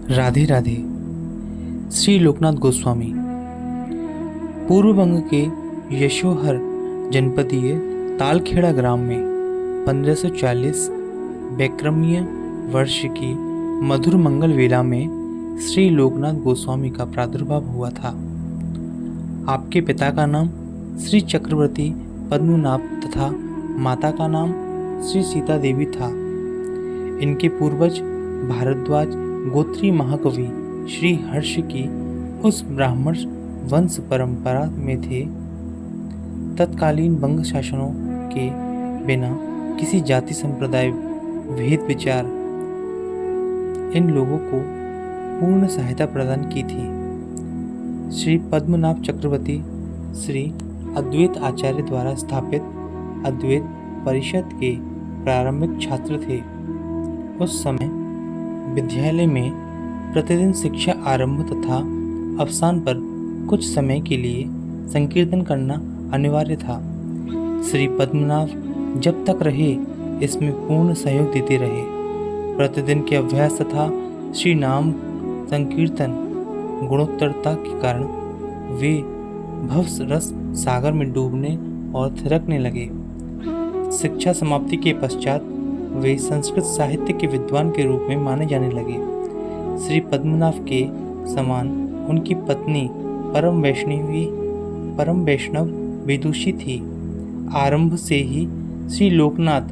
राधे राधे। श्री लोकनाथ गोस्वामी पूर्व बंग के यशोहर जनपदीय तालखेड़ा ग्राम में 1540 वैक्रमीय वर्ष की मधुर मंगल वेला में श्री लोकनाथ गोस्वामी का प्रादुर्भाव हुआ था। आपके पिता का नाम श्री चक्रवर्ती पद्मनाभ तथा माता का नाम श्री सीता देवी था। इनके पूर्वज भारद्वाज गोत्री महाकवि श्री हर्ष की उस ब्राह्मण वंश परंपरा में थे। तत्कालीन बंग शासनों के बिना किसी जाति संप्रदाय भेद विचार इन लोगों को पूर्ण सहायता प्रदान की थी। श्री पद्मनाभ चक्रवर्ती श्री अद्वैत आचार्य द्वारा स्थापित अद्वैत परिषद के प्रारंभिक छात्र थे। उस समय विद्यालय में प्रतिदिन शिक्षा आरंभ तथा अवसान पर कुछ समय के लिए संकीर्तन करना अनिवार्य था। श्री पद्मनाभ जब तक रहे इसमें पूर्ण सहयोग देते रहे। प्रतिदिन के अभ्यास तथा श्री नाम संकीर्तन गुणोत्तरता के कारण वे भव रस सागर में डूबने और थिरकने लगे। शिक्षा समाप्ति के पश्चात वे संस्कृत साहित्य के विद्वान के रूप में माने जाने लगे। श्री पद्मनाभ के समान उनकी पत्नी परम वैष्णव विदुषी थी। आरंभ से ही श्री लोकनाथ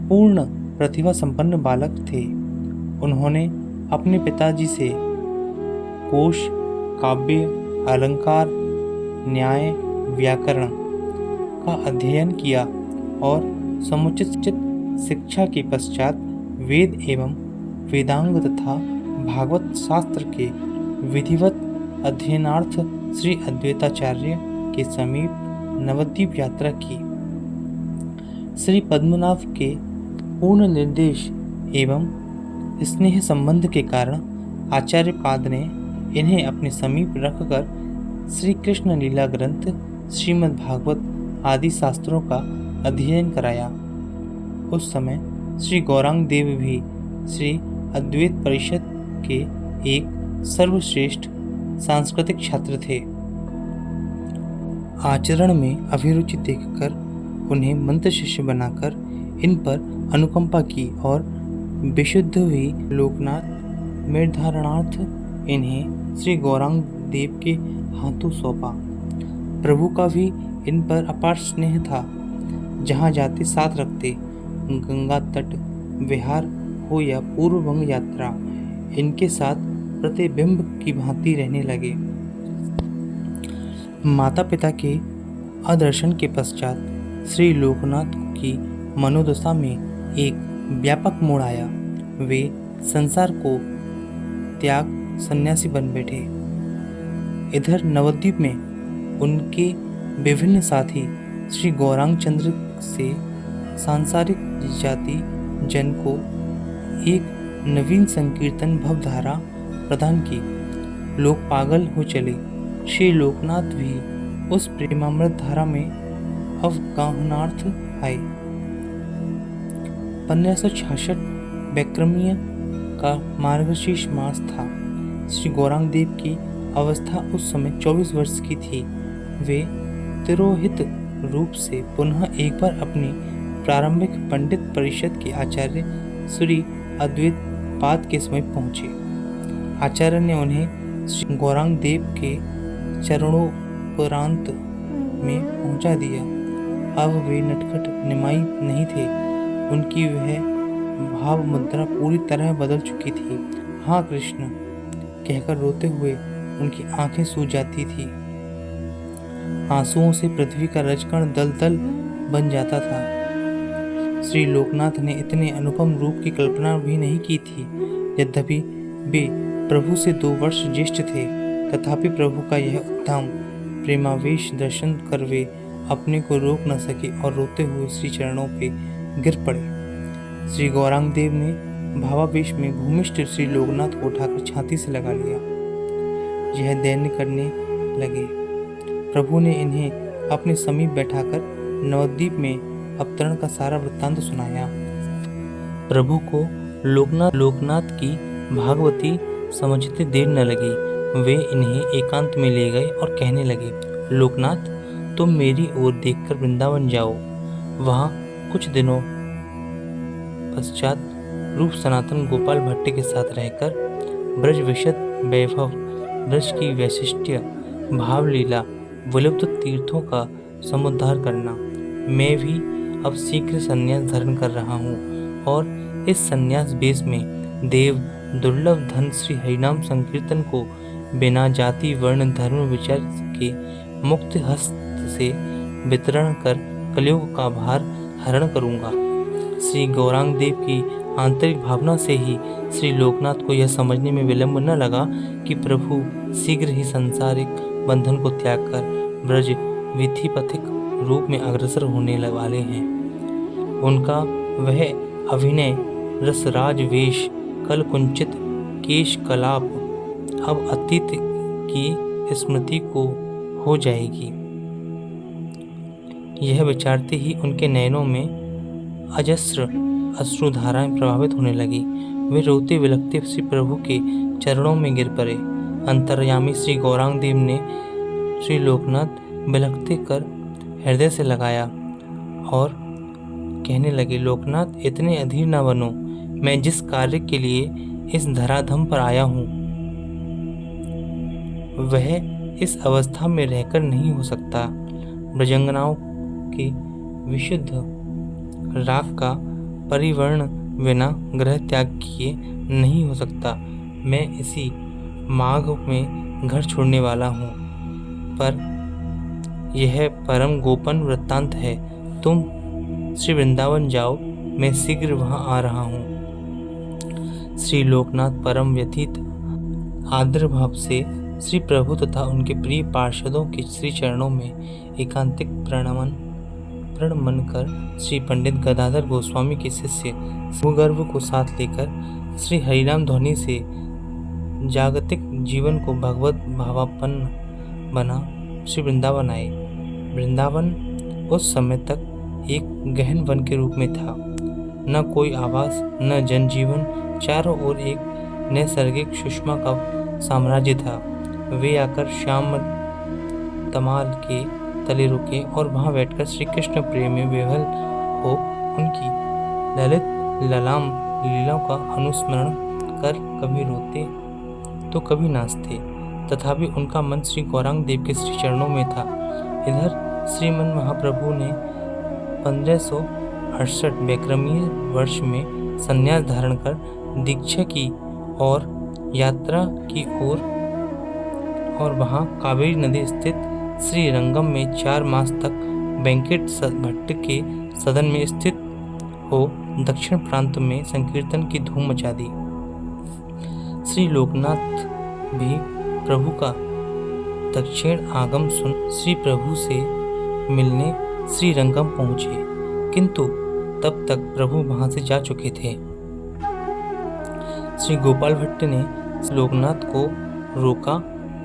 पूर्ण प्रतिभा संपन्न बालक थे। उन्होंने अपने पिताजी से कोश, काव्य, अलंकार, न्याय, व्याकरण का अध्ययन किया और समुचित शिक्षा के पश्चात वेद एवं वेदांग तथा भागवत शास्त्र के विधिवत अध्ययनार्थ श्री अद्वैताचार्य के समीप नवद्वीप यात्रा की। श्री पद्मनाभ के पूर्ण निर्देश एवं स्नेह संबंध के कारण आचार्य पाद ने इन्हें अपने समीप रखकर श्री कृष्ण लीला ग्रंथ, श्रीमद् भागवत आदि शास्त्रों का अध्ययन कराया। उस समय श्री गौरांग देव भी श्री अद्वैत परिषद के एक सर्वश्रेष्ठ सांस्कृतिक छात्र थे। आचरण में अभिरुचि देखकर उन्हें मंत्र शिष्य बनाकर इन पर अनुकंपा की और विशुद्ध हुई लोकनाथ निर्धारणार्थ इन्हें श्री गौरांग देव के हाथों सौंपा। प्रभु का भी इन पर अपार स्नेह था। जहाँ जाते साथ रखते। गंगा तट विहार हो या पूर्व बंग यात्रा, इनके साथ प्रतिबिंब की भांति रहने लगे। माता पिता के अदर्शन के पश्चात श्री लोकनाथ की मनोदशा में एक व्यापक मोड़ आया। वे संसार को त्याग सन्यासी बन बैठे। इधर नवद्वीप में उनके विभिन्न साथी श्री गौरांग चंद्र से सांसारिक जाति जन को एक नवीन संकीर्तन भवधारा प्रदान की। लोग पागल हो चले। श्री लोकनाथ भी उस प्रेमामृत धारा में अवगाहनार्थ आए। 1566 वैक्रमीय का मार्गशीर्ष मास था। श्री गौरांग देव की अवस्था उस समय 24 वर्ष की थी। वे तिरोहित रूप से पुनः एक बार अपनी प्रारंभिक पंडित परिषद के आचार्य श्री अद्वैत पाद के समीप पहुँचे। आचार्य ने उन्हें श्री गौरांग देव के चरणोपरांत में पहुँचा दिया। अब वे नटखट निमाई नहीं थे। उनकी वह भाव मुद्रा पूरी तरह बदल चुकी थी। हाँ कृष्ण कहकर रोते हुए उनकी आंखें सूज जाती थी। आंसुओं से पृथ्वी का रजकण दलदल बन जाता था। श्री लोकनाथ ने इतने अनुपम रूप की कल्पना भी नहीं की थी। यद्यपि वे प्रभु से 2 वर्ष ज्येष्ठ थे, तथापि प्रभु का यह उत्तम प्रेमावेश दर्शन कर वे अपने को रोक न सके और रोते हुए श्री चरणों पे गिर पड़े। श्री गौरांग देव ने भावावेश में भूमिष्ठ श्री लोकनाथ को उठाकर छाती से लगा लिया। यह दैन्य करने लगे। प्रभु ने इन्हें अपने समीप बैठाकर नवद्वीप में अवतरण का सारा वृत्तांत सुनाया। प्रभु को लोकनाथ की भागवती समझते देर न लगी। वे इन्हें एकांत में ले गए और कहने लगे, लोकनाथ, तुम मेरी ओर देखकर वृंदावन जाओ। वहाँ कुछ दिनों पश्चात रूप सनातन गोपाल भट्ट के साथ रहकर ब्रज विशद वैभव, ब्रज की वैशिष्ट्य, भावलीला, विलुप्त तीर्थों का समुद्धार करना। मैं भी अब शीघ्र संन्यास धारण कर रहा हूँ और इस संन्यास बेश में देव दुर्लभ धन श्री हरिनाम संकीर्तन को बिना जाति वर्ण धर्म विचार के मुक्त हस्त से वितरण कर कलयुग का भार हरण करूँगा। श्री गौरांग देव की आंतरिक भावना से ही श्री लोकनाथ को यह समझने में विलंब न लगा कि प्रभु शीघ्र ही सांसारिक बंधन को त्याग कर ब्रज विधिपथिक रूप में अग्रसर होने वाले हैं। उनका वह अभिनय रसराज वेश, कल कुंचित केश कलाप अब अतीत की स्मृति को हो जाएगी। यह विचारते ही उनके नयनों में अजस्र अश्रुधाराएं प्रभावित होने लगी। वे रोते विलखते श्री प्रभु के चरणों में गिर पड़े। अंतर्यामी श्री गौरांग देव ने श्री लोकनाथ बिलखते कर हृदय से लगाया और कहने लगे, लोकनाथ, इतने अधीर न बनो। मैं जिस कार्य के लिए इस धराधम पर आया हूँ वह इस अवस्था में रहकर नहीं हो सकता। ब्रजंगनाओं के विशुद्ध राग का परिवर्ण बिना ग्रह त्याग किए नहीं हो सकता। मैं इसी माघ में घर छोड़ने वाला हूँ, पर यह परम गोपन वृत्तांत है। तुम श्री वृंदावन जाओ, मैं शीघ्र वहाँ आ रहा हूँ। श्री लोकनाथ परम व्यथित आदर भाव से श्री प्रभु तथा उनके प्रिय पार्षदों के श्री चरणों में एकांतिक प्रणमन कर श्री पंडित गदाधर गोस्वामी के शिष्य भूगर्भ को साथ लेकर श्री हरिनाम ध्वनि से जागतिक जीवन को भगवत भावापन्न बना श्री वृंदावन आए। वृंदावन उस समय तक एक गहन वन के रूप में था। न कोई आवास, न जनजीवन, चारों ओर एक नैसर्गिक सुषमा का साम्राज्य था। वे आकर श्याम तमाल के तले रुके और वहां बैठकर श्री कृष्ण प्रेम में विह्वल हो उनकी ललित ललाम लीलाओं का अनुस्मरण कर कभी रोते तो कभी नाचते। तथापि उनका मन श्री गौरांग देव के श्री चरणों में था। इधर श्रीमन महाप्रभु ने 1568 वैक्रमीय वर्ष में संन्यास धारण कर दीक्षा की और यात्रा की ओर और वहां कावेरी नदी स्थित श्री रंगम में 4 मास तक वेंकट भट्ट के सदन में स्थित हो दक्षिण प्रांत में संकीर्तन की धूम मचा दी। श्री लोकनाथ भी प्रभु का दक्षिण आगम सुन श्री प्रभु से मिलने श्री रंगम पहुंचे, किंतु तब तक प्रभु वहां से जा चुके थे। श्री गोपाल भट्ट ने लोकनाथ को रोका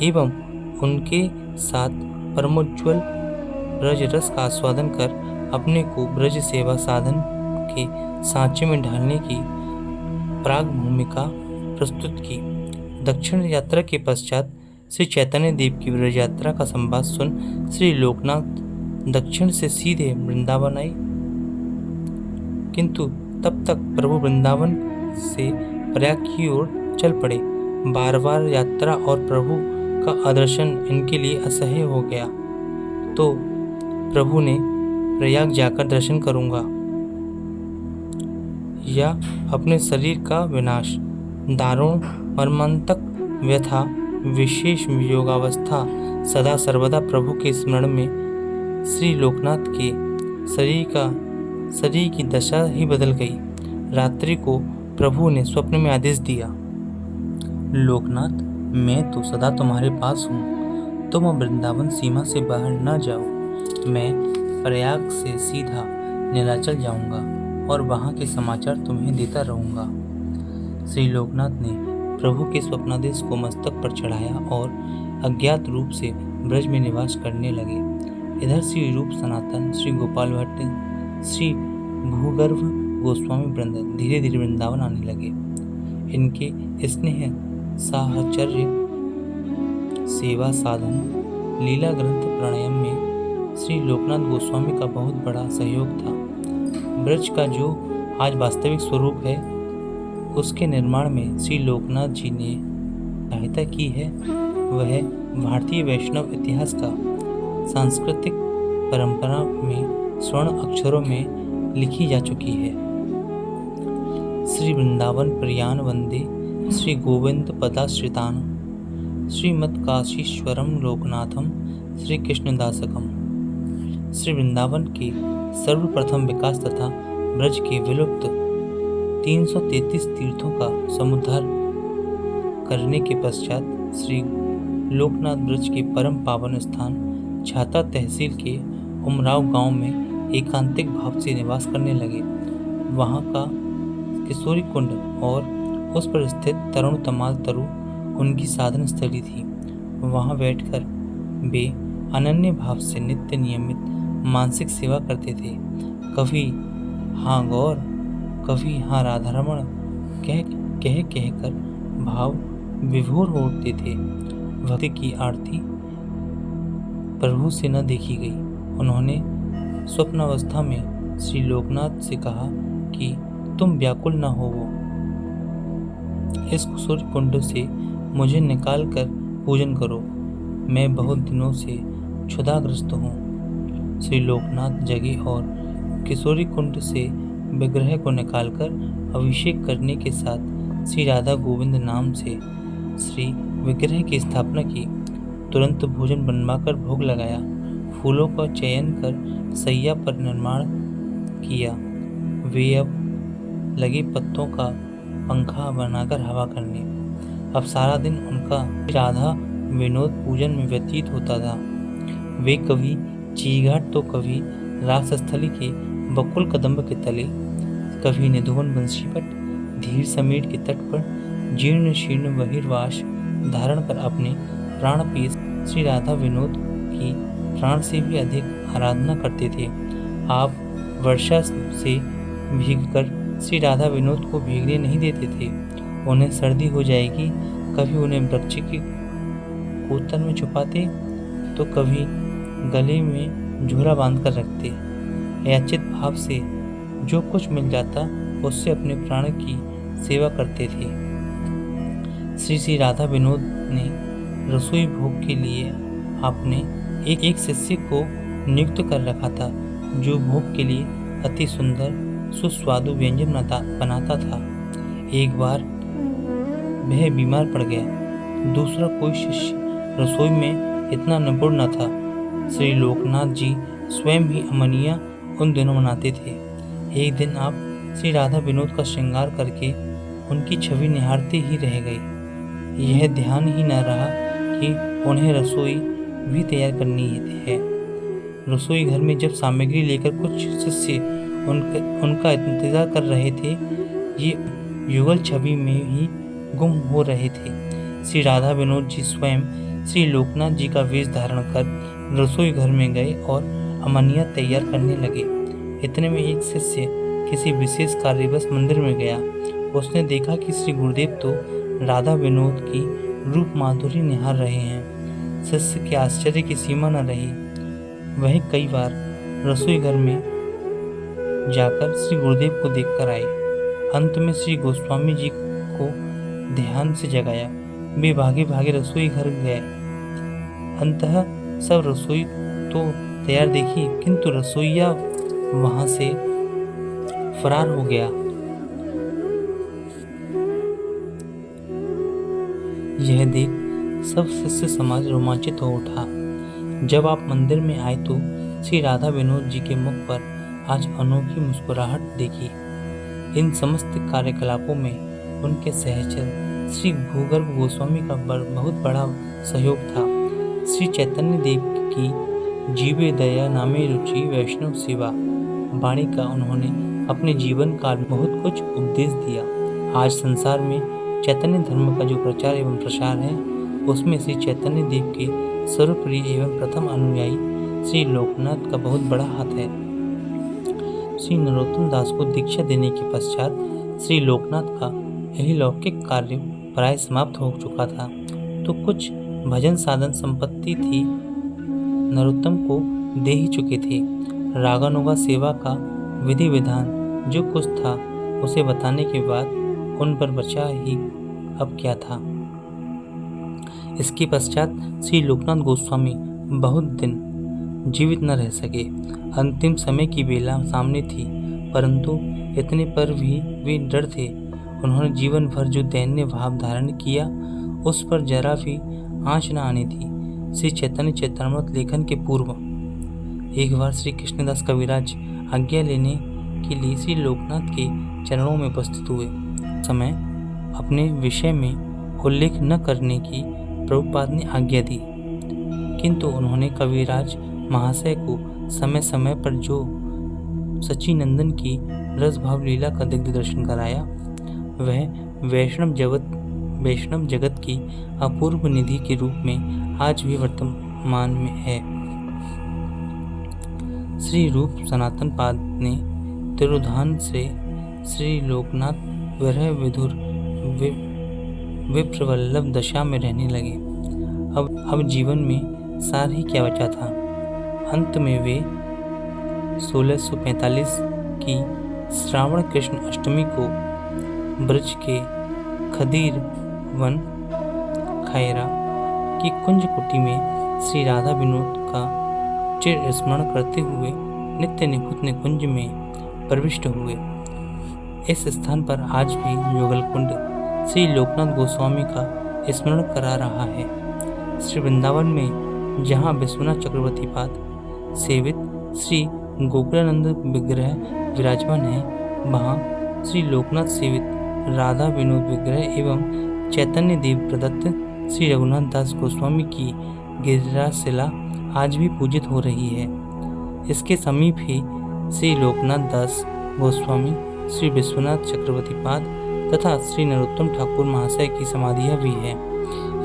एवं उनके साथ परमोज्वल ब्रज रस का आस्वादन कर अपने को ब्रज सेवा साधन के सांचे में ढालने की प्राग भूमिका प्रस्तुत की। दक्षिण यात्रा के पश्चात श्री चैतन्य देव की ब्रज यात्रा का संवाद सुन श्री लोकनाथ दक्षिण से सीधे वृंदावन आए, किंतु तब तक प्रभु वृंदावन से प्रयाग की ओर चल पड़े। बार बार यात्रा और प्रभु का आदर्शन इनके लिए असह्य हो गया, तो प्रभु ने प्रयाग जाकर दर्शन करूंगा या अपने शरीर का विनाश, दारुण मर्मांतक व्यथा, विशेष योगावस्था, सदा सर्वदा प्रभु के स्मरण में श्री लोकनाथ के शरीर की दशा ही बदल गई। रात्रि को प्रभु ने स्वप्न में आदेश दिया, लोकनाथ, मैं तो सदा तुम्हारे पास हूँ, तुम वृंदावन सीमा से बाहर न जाओ। मैं प्रयाग से सीधा नीलाचल जाऊंगा और वहाँ के समाचार तुम्हें देता रहूँगा। श्री लोकनाथ ने प्रभु के स्वप्नादेश को मस्तक पर चढ़ाया और अज्ञात रूप से ब्रज में निवास करने लगे। इधर श्री रूप सनातन, श्री गोपाल भट्ट, श्री भूगर्भ गोस्वामी वृंद धीरे धीरे वृंदावन आने लगे। इनके स्नेह साहचर्य सेवा साधन लीला ग्रंथ प्रणयन में श्री लोकनाथ गोस्वामी का बहुत बड़ा सहयोग था। ब्रज का जो आज वास्तविक स्वरूप है उसके निर्माण में श्री लोकनाथ जी ने सहायता की है। वह भारतीय वैष्णव इतिहास का सांस्कृतिक परंपरा में स्वर्ण अक्षरों में लिखी जा चुकी है। श्री वृंदावन प्रियान वंदे श्री गोविंद पदाश्रितान श्रीमत् काशीश्वरम लोकनाथम श्री कृष्णदासकम। श्री वृंदावन के सर्वप्रथम विकास तथा ब्रज के विलुप्त 333 तीर्थों का समुद्धार करने के पश्चात श्री लोकनाथ ब्रज के परम पावन स्थान छाता तहसील के उमराव गांव में एकांतिक भाव से निवास करने लगे। वहां का किशोरी कुंड और उस पर स्थित तरुण तमाल तरु उनकी साधन स्थली थी। वहां बैठकर वे अनन्य भाव से नित्य नियमित मानसिक सेवा करते थे। कभी हाँ गौर, कभी हाँ राधारमण कहकर भाव विभोर हो उठते थे। भक्ति की आरती प्रभु से न देखी गई। उन्होंने स्वप्नावस्था में श्री लोकनाथ से कहा कि तुम व्याकुल न होवो, इस किशोरी कुंड से मुझे निकाल कर पूजन करो, मैं बहुत दिनों से क्षुधाग्रस्त हूँ। श्री लोकनाथ जगे और किशोरी कुंड से विग्रह को निकालकर अभिषेक करने के साथ श्री राधा गोविंद नाम से श्री विग्रह की स्थापना की। तुरंत भोजन बनवाकर भोग लगाया। फूलों का चयन कर सैया पर निर्माण किया। वे अब लगे पत्तों का पंखा बनाकर हवा करने। अब सारा दिन उनका राधा विनोद पूजन में व्यतीत होता था। वे कभी चीघाट तो कभी रासस्थली के बकुल कदम्ब के तले, कभी निधोवन बंशीपट धीर समीर के तट पर जीर्ण शीर्ण बहिर्वास धारण कर अपने प्राण पीस श्री राधा विनोद की प्राण से भी अधिक आराधना करते थे। आप वर्षा से भीगकर श्री राधा विनोद को भीगने नहीं देते थे। उन्हें सर्दी हो जाएगी, कभी उन्हें वृक्ष की कोतन में छुपाते तो कभी गले में झोला बांध कर रखते। याचित भाव से जो कुछ मिल जाता उससे अपने प्राण की सेवा करते थे। श्री राधा विनोद ने रसोई भोग के लिए आपने एक शिष्य को नियुक्त कर रखा था, जो भोग के लिए अति सुंदर सुस्वादु व्यंजन बनाता था। एक बार वह बीमार पड़ गया। दूसरा कोई शिष्य रसोई में इतना निपुण न था। श्री लोकनाथ जी स्वयं ही अमनिया उन दिनों मनाते थे। एक दिन आप श्री राधा विनोद का श्रृंगार करके उनकी छवि निहारते ही रह गए। यह ध्यान ही न रहा कि उन्हें रसोई भी तैयार करनी है। रसोई घर में जब सामग्री लेकर कुछ शिष्य उनका इंतजार कर रहे थे, ये युगल छवि में ही गुम हो रहे थे। श्री राधा विनोद जी स्वयं श्री लोकनाथ जी का वेश धारण कर रसोई घर में गए और अमनिया तैयार करने लगे। इतने में एक शिष्य किसी विशेष कार्यवश मंदिर में गया। उसने देखा कि श्री गुरुदेव तो राधा विनोद की रूप माधुरी निहार रहे हैं। शिष्य के आश्चर्य की सीमा न रही। वह कई बार रसोई घर में जाकर श्री गुरुदेव को देखकर आए। अंत में श्री गोस्वामी जी को ध्यान से जगाया। वे भागे भागे रसोई घर गए। अंततः सब रसोई तो तैयार देखी, किंतु रसोईया वहां से फरार हो गया। यह देख सब शिष्य समाज रोमांचित हो उठा। जब आप मंदिर में आए तो श्री राधा विनोद जी के मुख पर आज अनोखी मुस्कुराहट देखी। इन समस्त कार्यकलापों में उनके सहचर श्री भूगर्भ गोस्वामी का बहुत बड़ा सहयोग था। श्री चैतन्य देव की जीवे दया नामे रुचि वैष्णव सेवा वाणी का उन्होंने अपने जीवन काल में बहुत कुछ उपदेश दिया। आज संसार में चैतन्य धर्म का जो प्रचार एवं प्रसार है, उसमें श्री चैतन्य देव के सर्वप्रिय एवं प्रथम अनुयायी श्री लोकनाथ का बहुत बड़ा हाथ है। श्री नरोत्तम दास को दीक्षा देने के पश्चात श्री लोकनाथ का यही लौकिक कार्य प्राय समाप्त हो चुका था, तो कुछ भजन साधन संपत्ति थी नरोत्तम को दे ही चुके थे। रागानुगा सेवा का विधि विधान जो कुछ था उसे बताने के बाद उन पर बचा ही अब क्या था। इसके पश्चात श्री लोकनाथ गोस्वामी बहुत दिन जीवित न रह सके। अंतिम समय की बेला सामने थी, परंतु इतने पर भी वे डर थे। उन्होंने जीवन भर जो दैन्य भाव धारण किया उस पर जरा भी आँच न आनी थी। श्री चैतन्य चैतन्यामृत लेखन के पूर्व एक बार श्री कृष्णदास कविराज आज्ञा लेने के लिए श्री लोकनाथ के चरणों में उपस्थित हुए। समय अपने विषय में उल्लेख न करने की प्रभुपाद ने आज्ञा दी, किंतु उन्होंने कविराज महाशय को समय समय पर जो सच्चिनंदन की रसभाव लीला का दिग्ध दर्शन कराया वह वैष्णव जगत की अपूर्व निधि के रूप में आज भी वर्तमान में है। श्री रूप सनातन पाद ने तिरोधान से श्री लोकनाथ विरह विधुर विप्रवल्लभ दशा में रहने लगे। अब जीवन में सार ही क्या बचा था। अंत में वे 1645 की श्रावण कृष्ण अष्टमी को ब्रज के खदीर वन खैरा की कुंज कुटी में श्री राधा विनोद का चिर स्मरण करते हुए नित्य निकुंज निकुंज में प्रविष्ट हुए। इस स्थान पर आज भी युगलकुंड श्री लोकनाथ गोस्वामी का स्मरण करा रहा है। श्री वृंदावन में जहाँ विश्वनाथ चक्रवर्ती पाद सेवित श्री गोकुलानंद विग्रह विराजमान है, वहाँ श्री लोकनाथ सेवित राधा विनोद विग्रह एवं चैतन्य देव प्रदत्त श्री रघुनाथ दास गोस्वामी की गिरिराज शिला आज भी पूजित हो रही है। इसके समीप ही श्री लोकनाथ दास गोस्वामी, श्री विश्वनाथ चक्रवर्ती पाद तथा श्री नरोत्तम ठाकुर महाशय की समाधियाँ भी हैं।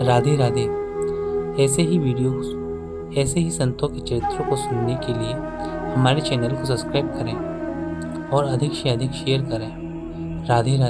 राधे राधे। ऐसे ही संतों के चरित्रों को सुनने के लिए हमारे चैनल को सब्सक्राइब करें और अधिक से अधिक शेयर करें। राधे राधे।